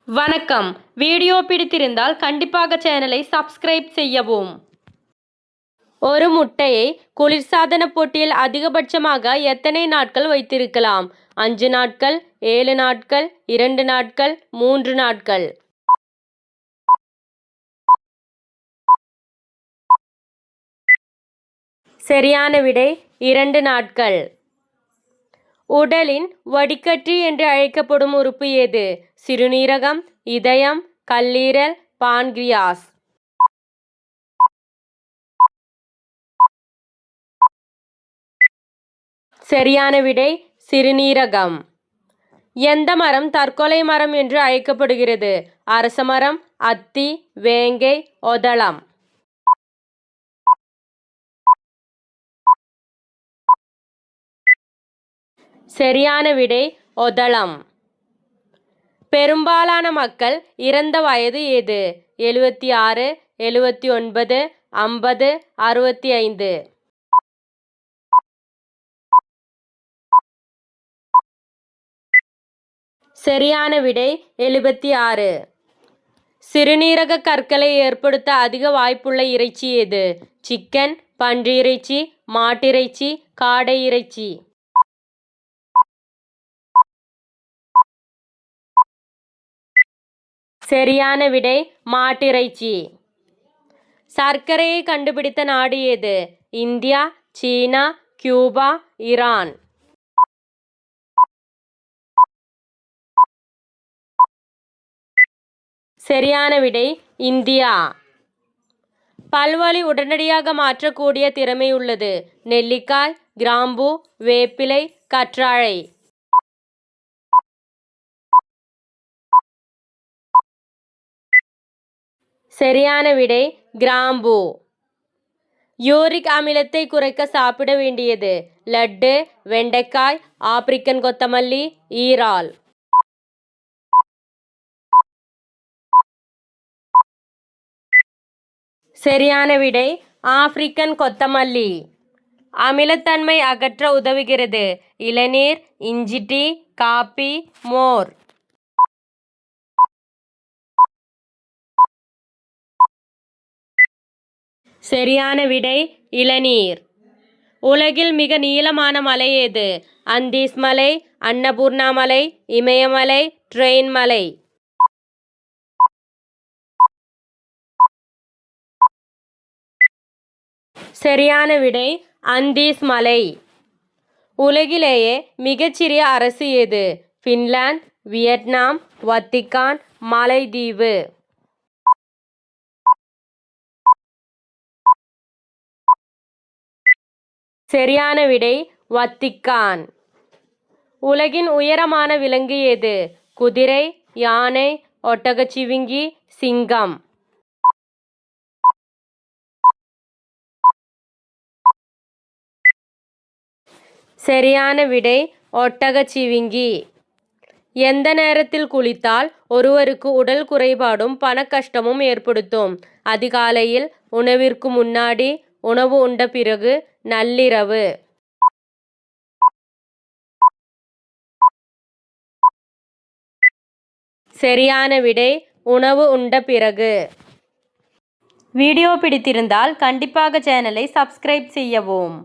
வணக்கம். வீடியோ பிடித்திருந்தால் கண்டிப்பாக சேனலை சப்ஸ்கிரைப் செய்யவும். ஒரு முட்டையை குளிர்சாதன பொட்டியில் அதிகபட்சமாக எத்தனை நாட்கள் வைத்திருக்கலாம்? 5 நாட்கள், 7 நாட்கள், 2 நாட்கள், 3 நாட்கள். சரியான விடை 2 நாட்கள். உடலின் வடிகட்டி என்று அழைக்கப்படும் உறுப்பு எது? சிறுநீரகம், இதயம், கல்லீரல், பான்கிரியாஸ். சரியான விடை சிறுநீரகம். எந்த மரம் தற்கொலை மரம் என்று அழைக்கப்படுகிறது? அரசமரம், அத்தி, வேங்கை, ஒதளம். சரியான விடை ஒதளம். பெரும்பாலான மக்கள் இறந்த வயது எது? 76, 79, 50, 65. சரியான விடை 76. சிறுநீரக கற்களை ஏற்படுத்த அதிக வாய்ப்புள்ள இறைச்சி எது? சிக்கன், பன்றி இறைச்சி, மாட்டிறைச்சி, காடை இறைச்சி. சரியான விடை மாட்டிறைச்சி. சர்க்கரையை கண்டுபிடித்த நாடு எது? இந்தியா, சீனா, கியூபா, ஈரான். சரியான விடை இந்தியா. பல்வலி உடனடியாக மாற்றக்கூடிய திறமை உள்ளது. நெல்லிக்காய், கிராம்பு, வேப்பிலை, கற்றாழை. சரியான விடை கிராம்பு. யூரிக் அமிலத்தை குறைக்க சாப்பிட வேண்டியது? லட்டு, வெண்டைக்காய், ஆப்பிரிக்கன் கொத்தமல்லி, ஈரால். சரியான விடை ஆப்பிரிக்கன் கொத்தமல்லி. அமிலத்தன்மை அகற்ற உதவுகிறது? இளநீர், இஞ்சி டீ, காபி, மோர். சரியான விடை இளநீர். உலகில் மிக நீளமான மலை எது? அந்தீஸ் மலை, அன்னபூர்ணா மலை, இமயமலை, ட்ரெயின் மலை. சரியான விடை அந்தீஸ் மலை. உலகிலேயே மிகச்சிறிய அரசு எது? பின்லாந்து, வியட்நாம், வத்திக்கான், மாலைதீவு. சரியான விடை வத்திக்கான். உலகின் உயரமான விலங்கு எது? குதிரை, யானை, ஒட்டகச்சிவிங்கி, சிங்கம். சரியான விடை ஒட்டகச்சிவிங்கி. எந்த நேரத்தில் குளித்தால் ஒருவருக்கு உடல் குறைபாடும் பணக்கஷ்டமும் ஏற்படுத்தும்? அதிகாலையில், உணவிற்கு முன்னாடி, உணவு உண்ட பிறகு, நள்ளிரவு. சரியான விடை உணவு உண்ட பிறகு. வீடியோ பிடித்திருந்தால் கண்டிப்பாக சேனலை சப்ஸ்கிரைப் செய்யவும்.